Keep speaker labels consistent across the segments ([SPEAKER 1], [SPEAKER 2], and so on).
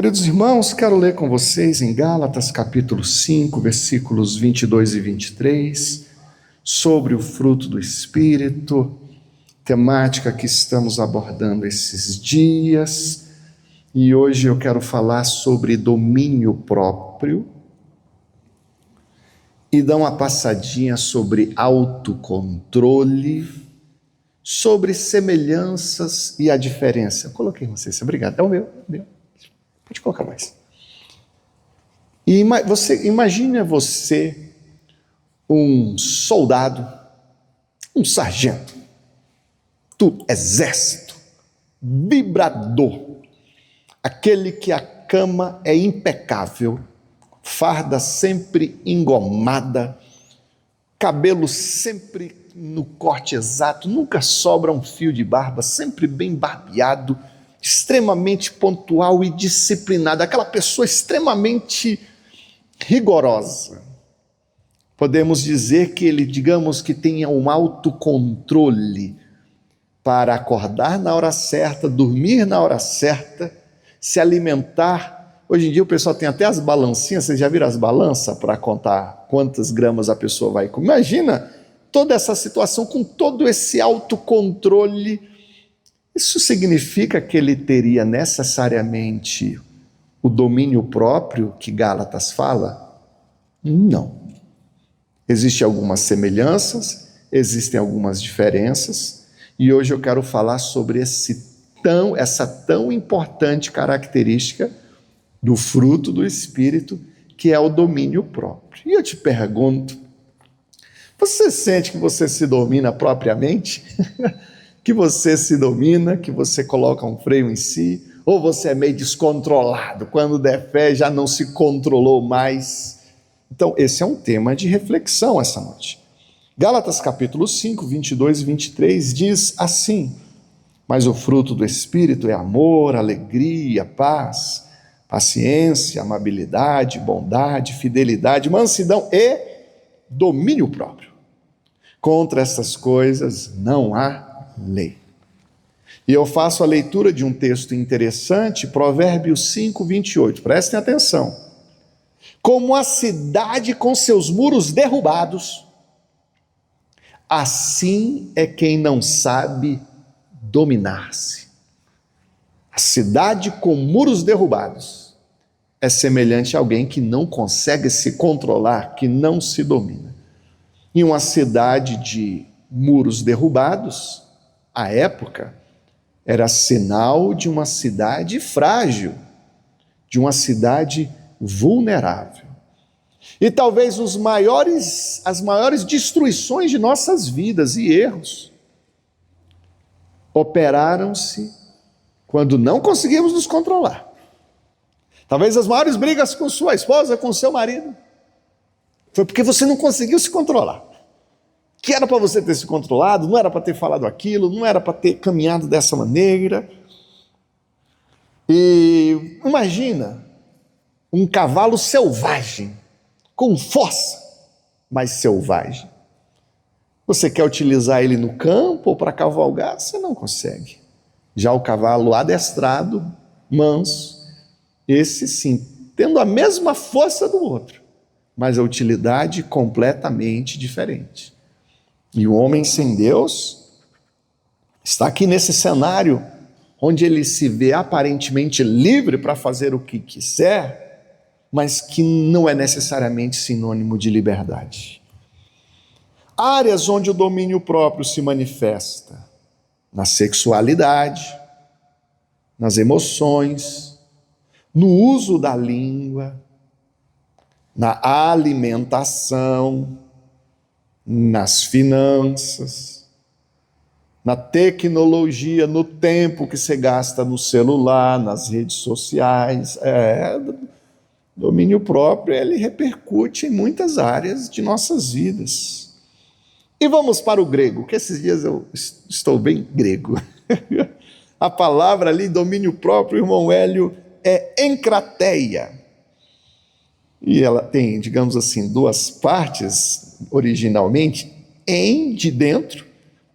[SPEAKER 1] Queridos irmãos, quero ler com vocês em Gálatas capítulo 5, versículos 22 e 23, sobre o fruto do Espírito, temática que estamos abordando esses dias, e hoje eu quero falar sobre domínio próprio e dar uma passadinha sobre autocontrole, sobre semelhanças e a diferença. Eu coloquei, não sei se obrigado, é o meu. Pode colocar mais. E imagine você um soldado, um sargento do exército, vibrador, aquele que a cama é impecável, farda sempre engomada, cabelo sempre no corte exato, nunca sobra um fio de barba, sempre bem barbeado, extremamente pontual e disciplinado, aquela pessoa extremamente rigorosa. Podemos dizer que ele, digamos que tenha um autocontrole para acordar na hora certa, dormir na hora certa, se alimentar. Hoje em dia o pessoal tem até as balancinhas, vocês já viram as balanças para contar quantas gramas a pessoa vai comer? Imagina toda essa situação com todo esse autocontrole. Isso significa que ele teria necessariamente o domínio próprio que Gálatas fala? Não. Existem algumas semelhanças, existem algumas diferenças, e hoje eu quero falar sobre essa tão importante característica do fruto do Espírito, que é o domínio próprio. E eu te pergunto, você sente que você se domina propriamente? Que você se domina, que você coloca um freio em si, ou você é meio descontrolado, quando der fé já não se controlou mais? Então esse é um tema de reflexão essa noite. Gálatas capítulo 5, 22 e 23 diz assim: mas o fruto do Espírito é amor, alegria, paz, paciência, amabilidade, bondade, fidelidade, mansidão e domínio próprio. Contra essas coisas não há lei. E eu faço a leitura de um texto interessante, Provérbios 5, 28. Prestem atenção. Como a cidade com seus muros derrubados, assim é quem não sabe dominar-se. A cidade com muros derrubados é semelhante a alguém que não consegue se controlar, que não se domina. Em uma cidade de muros derrubados, à época, era sinal de uma cidade frágil, de uma cidade vulnerável. E talvez as maiores destruições de nossas vidas e erros operaram-se quando não conseguimos nos controlar. Talvez as maiores brigas com sua esposa, com seu marido, foi porque você não conseguiu se controlar. Que era para você ter se controlado, não era para ter falado aquilo, não era para ter caminhado dessa maneira. E imagina um cavalo selvagem, com força, mas selvagem. Você quer utilizar ele no campo ou para cavalgar? Você não consegue. Já o cavalo adestrado, manso, esse sim, tendo a mesma força do outro, mas a utilidade completamente diferente. E o homem sem Deus está aqui nesse cenário onde ele se vê aparentemente livre para fazer o que quiser, mas que não é necessariamente sinônimo de liberdade. Áreas onde o domínio próprio se manifesta: na sexualidade, nas emoções, no uso da língua, na alimentação, nas finanças, na tecnologia, no tempo que você gasta no celular, nas redes sociais. Domínio próprio, ele repercute em muitas áreas de nossas vidas. E vamos para o grego, que esses dias eu estou bem grego. A palavra ali, domínio próprio, irmão Hélio, é encrateia. E ela tem, digamos assim, duas partes originalmente: em, de dentro,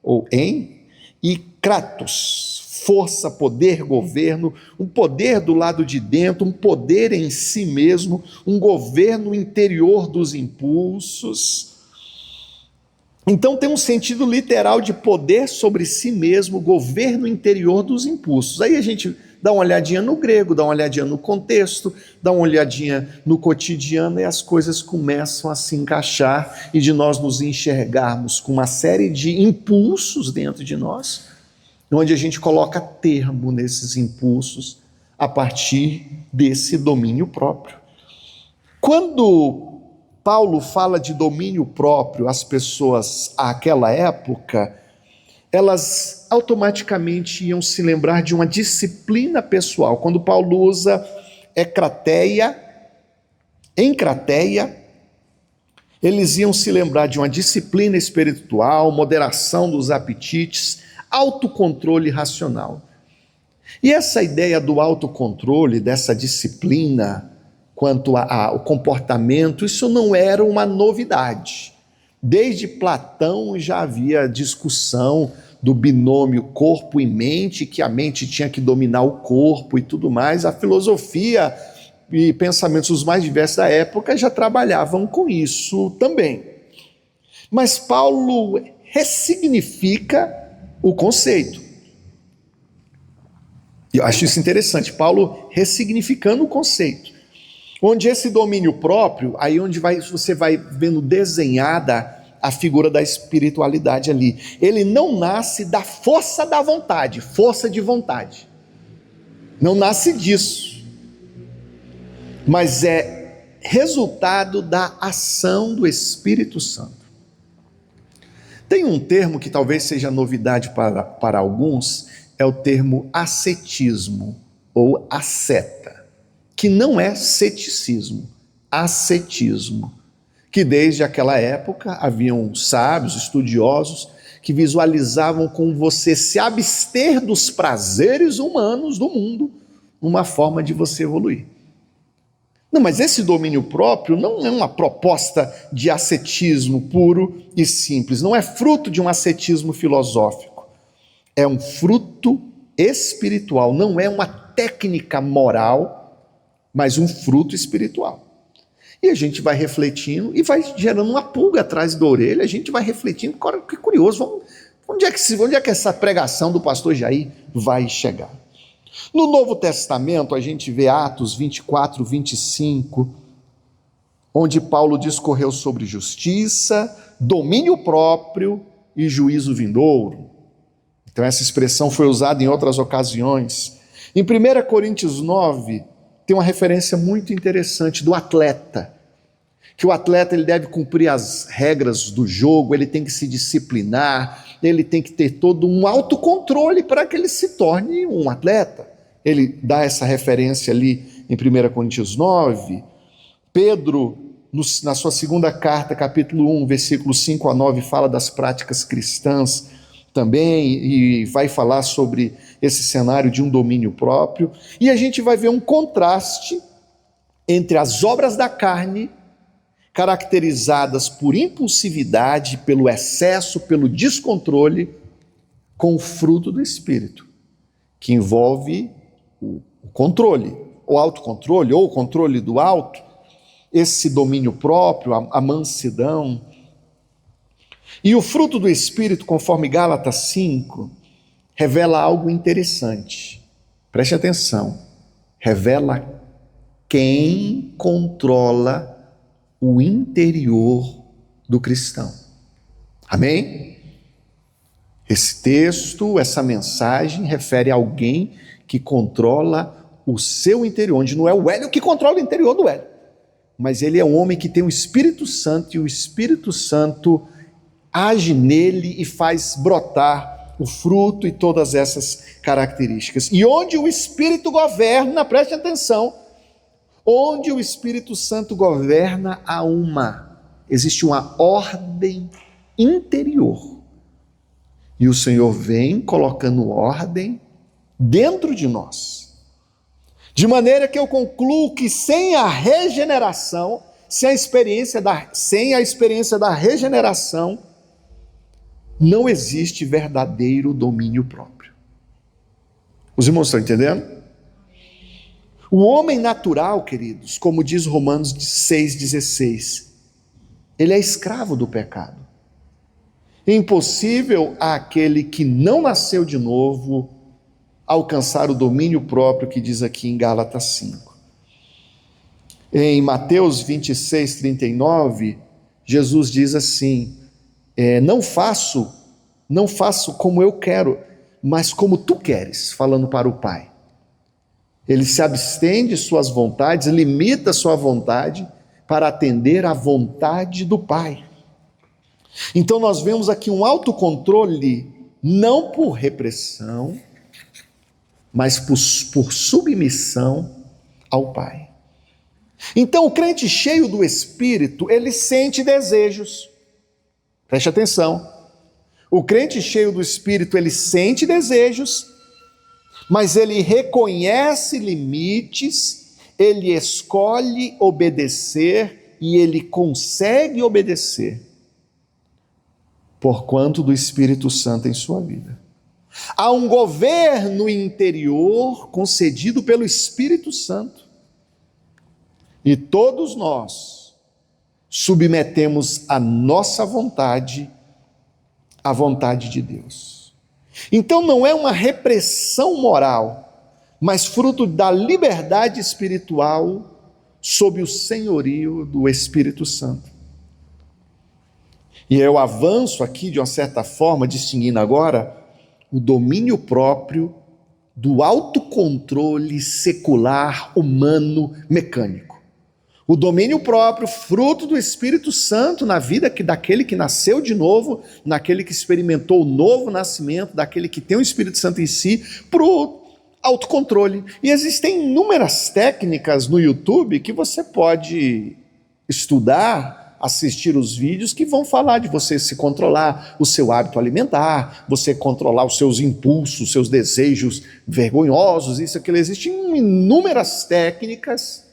[SPEAKER 1] ou em, e kratos, força, poder, governo, um poder do lado de dentro, um poder em si mesmo, um governo interior dos impulsos. Então tem um sentido literal de poder sobre si mesmo, governo interior dos impulsos. Aí a gente dá uma olhadinha no grego, dá uma olhadinha no contexto, dá uma olhadinha no cotidiano e as coisas começam a se encaixar e de nós nos enxergarmos com uma série de impulsos dentro de nós, onde a gente coloca termo nesses impulsos a partir desse domínio próprio. Quando Paulo fala de domínio próprio, as pessoas àquela época, elas automaticamente iam se lembrar de uma disciplina pessoal. Quando Paulo usa em crateia, eles iam se lembrar de uma disciplina espiritual, moderação dos apetites, autocontrole racional. E essa ideia do autocontrole, dessa disciplina quanto ao comportamento, isso não era uma novidade. Desde Platão já havia discussão do binômio corpo e mente, que a mente tinha que dominar o corpo e tudo mais. A filosofia e pensamentos os mais diversos da época já trabalhavam com isso também. Mas Paulo ressignifica o conceito. Eu acho isso interessante, Paulo ressignificando o conceito. Onde esse domínio próprio, aí onde você vai vendo desenhada a figura da espiritualidade ali. Ele não nasce da força da vontade, força de vontade. Não nasce disso. Mas é resultado da ação do Espírito Santo. Tem um termo que talvez seja novidade para alguns, é o termo ascetismo ou asceta, que não é ceticismo, ascetismo, que desde aquela época haviam sábios, estudiosos, que visualizavam como você se abster dos prazeres humanos do mundo, uma forma de você evoluir. Não, mas esse domínio próprio não é uma proposta de ascetismo puro e simples, não é fruto de um ascetismo filosófico, é um fruto espiritual, não é uma técnica moral, mas um fruto espiritual. E a gente vai refletindo e vai gerando uma pulga atrás da orelha, a gente vai refletindo, que curioso, onde é que essa pregação do pastor Jair vai chegar? No Novo Testamento, a gente vê Atos 24, 25, onde Paulo discorreu sobre justiça, domínio próprio e juízo vindouro. Então essa expressão foi usada em outras ocasiões. Em 1 Coríntios 9, tem uma referência muito interessante do atleta, que o atleta ele deve cumprir as regras do jogo, ele tem que se disciplinar, ele tem que ter todo um autocontrole para que ele se torne um atleta. Ele dá essa referência ali em 1 Coríntios 9. Pedro, na sua segunda carta, capítulo 1, versículos 5 a 9, fala das práticas cristãs também, e vai falar sobre esse cenário de um domínio próprio. E a gente vai ver um contraste entre as obras da carne, caracterizadas por impulsividade, pelo excesso, pelo descontrole, com o fruto do Espírito, que envolve o controle, o autocontrole, ou o controle do auto, esse domínio próprio, a mansidão. E o fruto do Espírito, conforme Gálatas 5, revela algo interessante. Preste atenção. Revela quem controla o interior do cristão. Amém? Esse texto, essa mensagem, refere a alguém que controla o seu interior, onde não é o Hélio que controla o interior do Hélio, mas ele é um homem que tem o Espírito Santo, e o Espírito Santo age nele e faz brotar o fruto e todas essas características. E onde o Espírito governa, preste atenção, onde o Espírito Santo governa, existe uma ordem interior. E o Senhor vem colocando ordem dentro de nós. De maneira que eu concluo que sem a regeneração, sem a experiência da regeneração, não existe verdadeiro domínio próprio. Os irmãos estão entendendo? O homem natural, queridos, como diz Romanos 6,16, ele é escravo do pecado. Impossível àquele que não nasceu de novo alcançar o domínio próprio, que diz aqui em Gálatas 5. Em Mateus 26:39, Jesus diz assim: não faço como eu quero, mas como tu queres, falando para o Pai. Ele se abstém de suas vontades, limita sua vontade para atender à vontade do Pai. Então nós vemos aqui um autocontrole, não por repressão, mas por submissão ao Pai. Então o crente cheio do Espírito, ele sente desejos. Preste atenção. O crente cheio do Espírito, ele sente desejos, mas ele reconhece limites, ele escolhe obedecer e ele consegue obedecer, porquanto do Espírito Santo em sua vida. Há um governo interior concedido pelo Espírito Santo. E todos nós submetemos a nossa vontade à vontade de Deus. Então não é uma repressão moral, mas fruto da liberdade espiritual sob o senhorio do Espírito Santo. E eu avanço aqui de uma certa forma, distinguindo agora o domínio próprio do autocontrole secular, humano, mecânico. O domínio próprio, fruto do Espírito Santo na vida daquele que nasceu de novo, naquele que experimentou o novo nascimento, daquele que tem o Espírito Santo em si, para o autocontrole. E existem inúmeras técnicas no YouTube que você pode estudar, assistir os vídeos que vão falar de você se controlar, o seu hábito alimentar, você controlar os seus impulsos, seus desejos vergonhosos, isso, aquilo. Existem inúmeras técnicas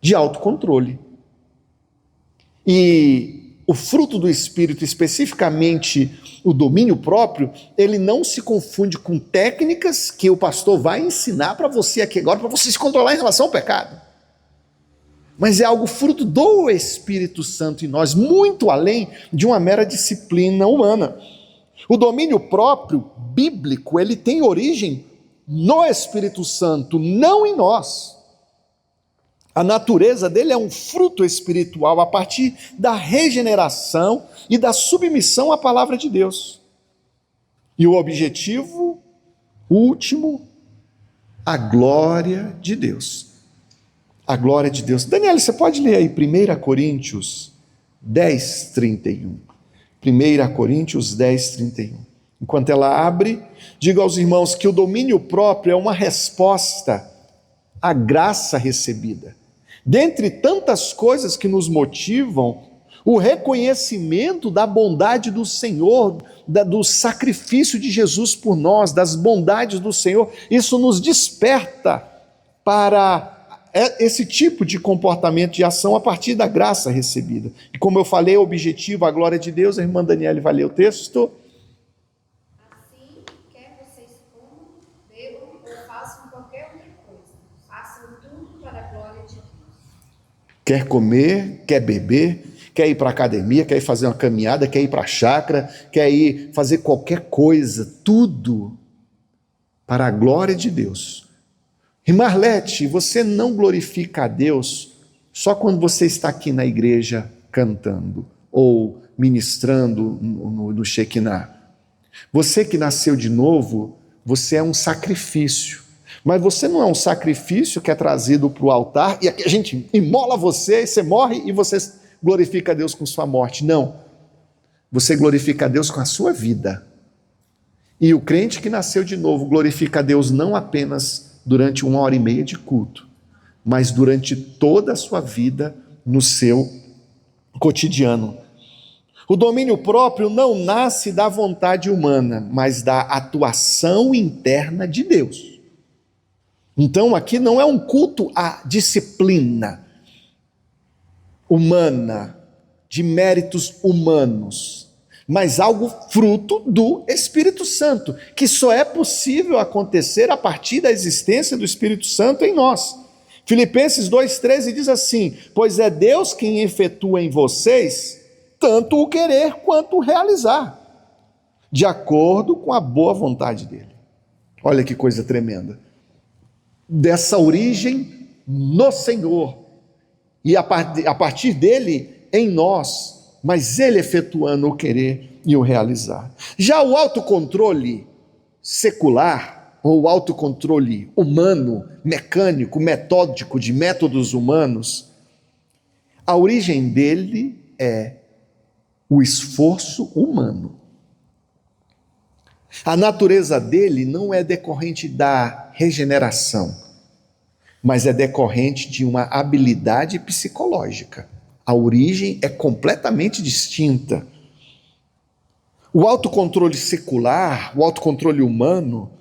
[SPEAKER 1] de autocontrole. E o fruto do Espírito, especificamente o domínio próprio, ele não se confunde com técnicas que o pastor vai ensinar para você aqui agora, para você se controlar em relação ao pecado. Mas é algo fruto do Espírito Santo em nós, muito além de uma mera disciplina humana. O domínio próprio, bíblico, ele tem origem no Espírito Santo, não em nós. A natureza dele é um fruto espiritual a partir da regeneração e da submissão à palavra de Deus. E o objetivo último, a glória de Deus. A glória de Deus. Daniela, você pode ler aí 1 Coríntios 10, 31. 1 Coríntios 10, 31. Enquanto ela abre, digo aos irmãos que o domínio próprio é uma resposta à graça recebida. Dentre tantas coisas que nos motivam, o reconhecimento da bondade do Senhor, do sacrifício de Jesus por nós, das bondades do Senhor, isso nos desperta para esse tipo de comportamento de ação a partir da graça recebida. E como eu falei, o objetivo, a glória de Deus, a irmã Daniela vai ler o texto.
[SPEAKER 2] Assim, quer vocês comam, bebam ou façam qualquer outra coisa, façam tudo para a glória de Deus.
[SPEAKER 1] Quer comer, quer beber, quer ir para a academia, quer ir fazer uma caminhada, quer ir para a chácara, quer ir fazer qualquer coisa, tudo para a glória de Deus. Irmã Arlete, você não glorifica a Deus só quando você está aqui na igreja cantando ou ministrando no Shekinah. Você que nasceu de novo, você é um sacrifício. Mas você não é um sacrifício que é trazido para o altar e aqui a gente imola você e você morre e você glorifica a Deus com sua morte. Não. Você glorifica a Deus com a sua vida. E o crente que nasceu de novo glorifica a Deus não apenas durante 1h30 de culto, mas durante toda a sua vida no seu cotidiano. O domínio próprio não nasce da vontade humana, mas da atuação interna de Deus. Então aqui não é um culto à disciplina humana, de méritos humanos, mas algo fruto do Espírito Santo, que só é possível acontecer a partir da existência do Espírito Santo em nós. Filipenses 2,13 diz assim: pois é Deus quem efetua em vocês tanto o querer quanto o realizar, de acordo com a boa vontade dele. Olha que coisa tremenda. Dessa origem no Senhor, e a partir dele em nós, mas ele efetuando o querer e o realizar. Já o autocontrole secular, ou o autocontrole humano, mecânico, metódico, de métodos humanos, a origem dele é o esforço humano. A natureza dele não é decorrente da regeneração, mas é decorrente de uma habilidade psicológica. A origem é completamente distinta. O autocontrole secular, o autocontrole humano,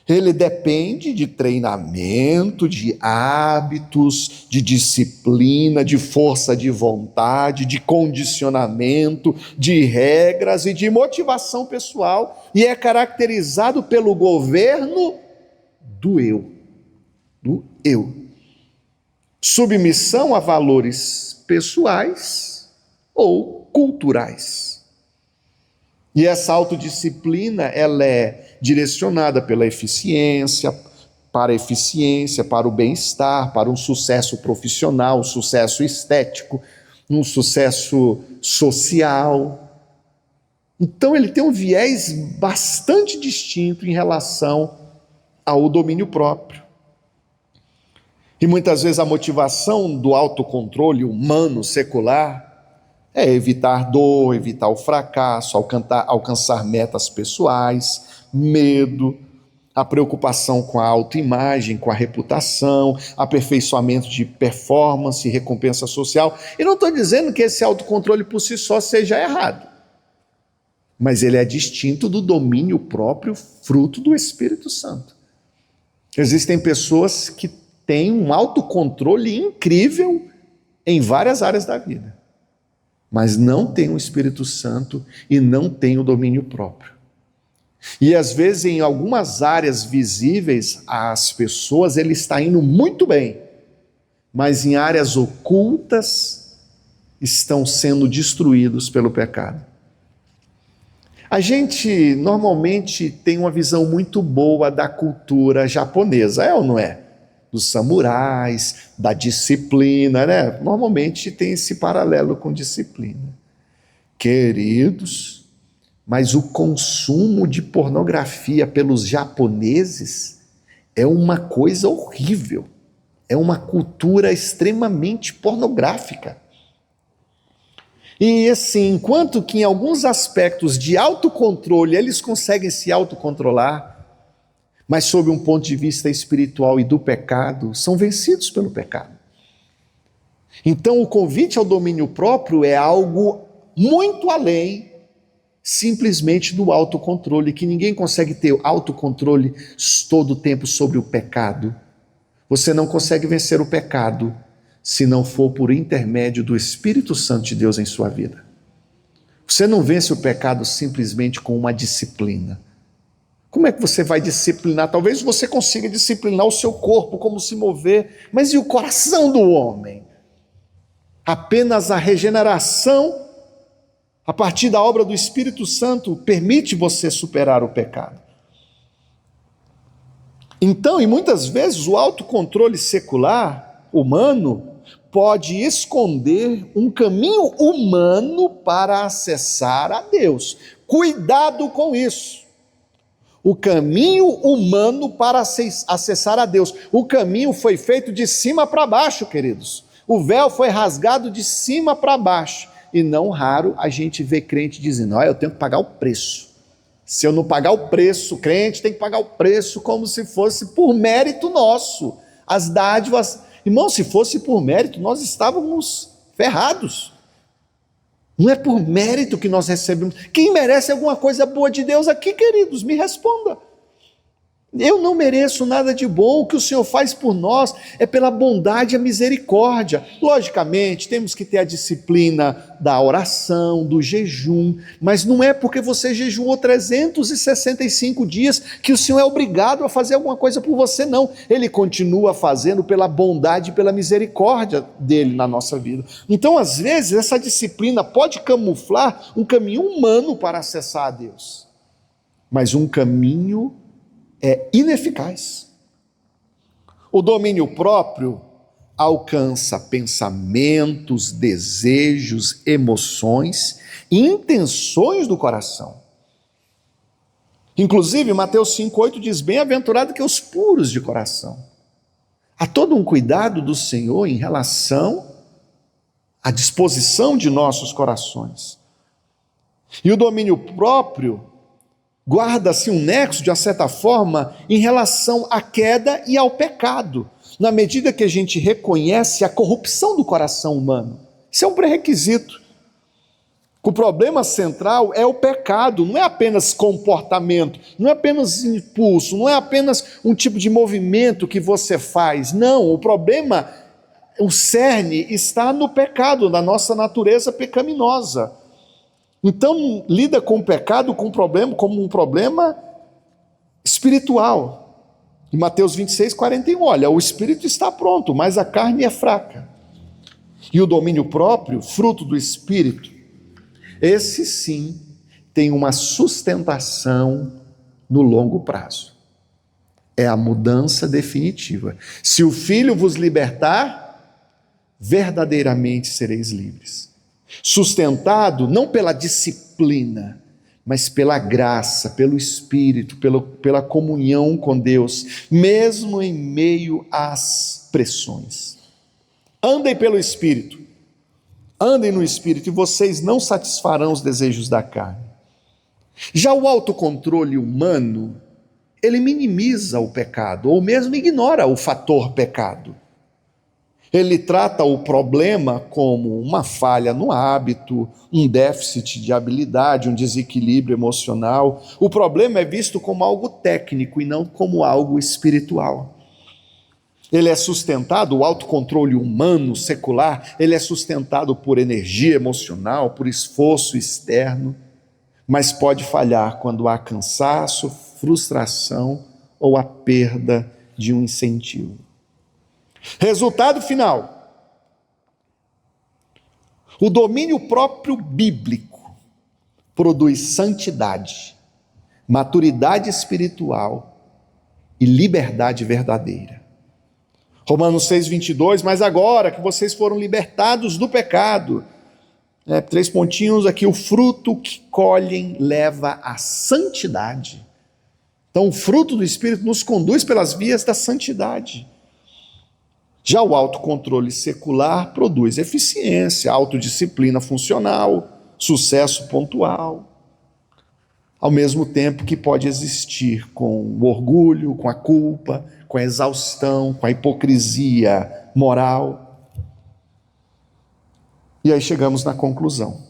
[SPEAKER 1] ele depende de treinamento, de hábitos, de disciplina, de força de vontade, de condicionamento, de regras e de motivação pessoal, e é caracterizado pelo governo do eu. Submissão a valores pessoais ou culturais. E essa autodisciplina, ela é direcionada pela eficiência, para o bem-estar, para um sucesso profissional, um sucesso estético, um sucesso social. Então ele tem um viés bastante distinto em relação ao domínio próprio. E muitas vezes a motivação do autocontrole humano secular é evitar dor, evitar o fracasso, alcançar metas pessoais, medo, a preocupação com a autoimagem, com a reputação, aperfeiçoamento de performance, recompensa social. E não estou dizendo que esse autocontrole por si só seja errado, mas ele é distinto do domínio próprio, fruto do Espírito Santo. Existem pessoas que têm um autocontrole incrível em várias áreas da vida, mas não tem o Espírito Santo e não tem o domínio próprio. E às vezes em algumas áreas visíveis as pessoas, ele está indo muito bem, mas em áreas ocultas estão sendo destruídos pelo pecado. A gente normalmente tem uma visão muito boa da cultura japonesa, é ou não é? Dos samurais, da disciplina, né? Normalmente tem esse paralelo com disciplina. Queridos, mas o consumo de pornografia pelos japoneses é uma coisa horrível. É uma cultura extremamente pornográfica. E assim, enquanto que em alguns aspectos de autocontrole eles conseguem se autocontrolar, mas sob um ponto de vista espiritual e do pecado, são vencidos pelo pecado. Então o convite ao domínio próprio é algo muito além simplesmente do autocontrole, que ninguém consegue ter autocontrole todo o tempo sobre o pecado. Você não consegue vencer o pecado se não for por intermédio do Espírito Santo de Deus em sua vida. Você não vence o pecado simplesmente com uma disciplina. Como é que você vai disciplinar? Talvez você consiga disciplinar o seu corpo, como se mover, mas e o coração do homem? Apenas a regeneração, a partir da obra do Espírito Santo, permite você superar o pecado. Então, e muitas vezes, o autocontrole secular, humano, pode esconder um caminho humano para acessar a Deus. Cuidado com isso. O caminho humano para acessar a Deus. O caminho foi feito de cima para baixo, queridos. O véu foi rasgado de cima para baixo. E não raro a gente vê crente dizendo: eu tenho que pagar o preço. Se eu não pagar o preço, crente tem que pagar o preço como se fosse por mérito nosso. As dádivas, irmão, se fosse por mérito, nós estávamos ferrados. Não é por mérito que nós recebemos. Quem merece alguma coisa boa de Deus aqui, queridos, me responda. Eu não mereço nada de bom, o que o Senhor faz por nós é pela bondade e a misericórdia. Logicamente, temos que ter a disciplina da oração, do jejum, mas não é porque você jejuou 365 dias que o Senhor é obrigado a fazer alguma coisa por você, não. Ele continua fazendo pela bondade e pela misericórdia dele na nossa vida. Então, às vezes, essa disciplina pode camuflar um caminho humano para acessar a Deus, mas um caminho é ineficaz. O domínio próprio alcança pensamentos, desejos, emoções e intenções do coração. Inclusive, Mateus 5,8 diz: bem-aventurado que os puros de coração. Há todo um cuidado do Senhor em relação à disposição de nossos corações. E o domínio próprio guarda-se um nexo, de uma certa forma, em relação à queda e ao pecado, na medida que a gente reconhece a corrupção do coração humano. Isso é um pré-requisito. O problema central é o pecado, não é apenas comportamento, não é apenas impulso, não é apenas um tipo de movimento que você faz. Não, o problema, o cerne está no pecado, na nossa natureza pecaminosa. Então, lida com o pecado como um problema espiritual. Em Mateus 26:41, olha, o espírito está pronto, mas a carne é fraca. E o domínio próprio, fruto do espírito, esse sim tem uma sustentação no longo prazo. É a mudança definitiva. Se o Filho vos libertar, verdadeiramente sereis livres. Sustentado não pela disciplina, mas pela graça, pelo Espírito, pela comunhão com Deus, mesmo em meio às pressões. Andem pelo Espírito, andem no Espírito, e vocês não satisfarão os desejos da carne. Já o autocontrole humano, ele minimiza o pecado, ou mesmo ignora o fator pecado. Ele trata o problema como uma falha no hábito, um déficit de habilidade, um desequilíbrio emocional. O problema é visto como algo técnico e não como algo espiritual. Ele é sustentado, o autocontrole humano, secular, ele é sustentado por energia emocional, por esforço externo, mas pode falhar quando há cansaço, frustração ou a perda de um incentivo. Resultado final: o domínio próprio bíblico produz santidade, maturidade espiritual e liberdade verdadeira. Romanos 6,22, mas agora que vocês foram libertados do pecado, 3 pontinhos aqui, o fruto que colhem leva à santidade. Então o fruto do Espírito nos conduz pelas vias da santidade. Já o autocontrole secular produz eficiência, autodisciplina funcional, sucesso pontual, ao mesmo tempo que pode existir com o orgulho, com a culpa, com a exaustão, com a hipocrisia moral. E aí chegamos na conclusão.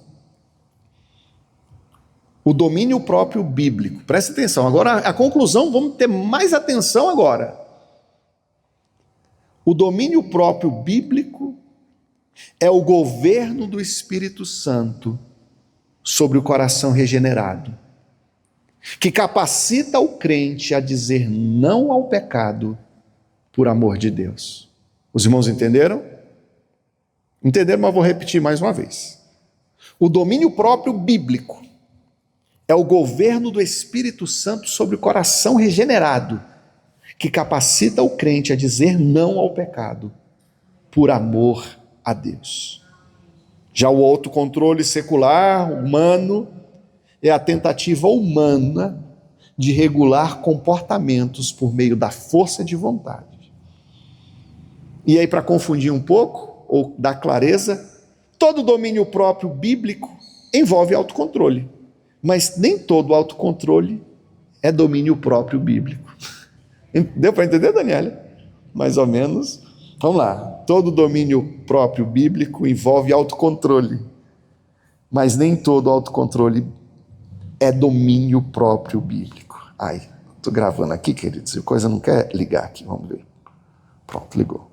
[SPEAKER 1] O domínio próprio bíblico, presta atenção, agora a conclusão, vamos ter mais atenção agora. O domínio próprio bíblico é o governo do Espírito Santo sobre o coração regenerado, que capacita o crente a dizer não ao pecado por amor de Deus. Os irmãos entenderam? Entenderam, mas vou repetir mais uma vez. O domínio próprio bíblico é o governo do Espírito Santo sobre o coração regenerado, que capacita o crente a dizer não ao pecado por amor a Deus. Já o autocontrole secular, humano, é a tentativa humana de regular comportamentos por meio da força de vontade. E aí, para confundir um pouco, ou dar clareza, todo domínio próprio bíblico envolve autocontrole, mas nem todo autocontrole é domínio próprio bíblico. Deu para entender, Daniela? Mais ou menos. Vamos lá. Todo domínio próprio bíblico envolve autocontrole, mas nem todo autocontrole é domínio próprio bíblico. Estou gravando aqui, queridos, e a coisa não quer ligar aqui, vamos ver. Pronto, ligou.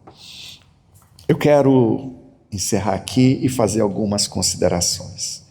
[SPEAKER 1] Eu quero encerrar aqui e fazer algumas considerações.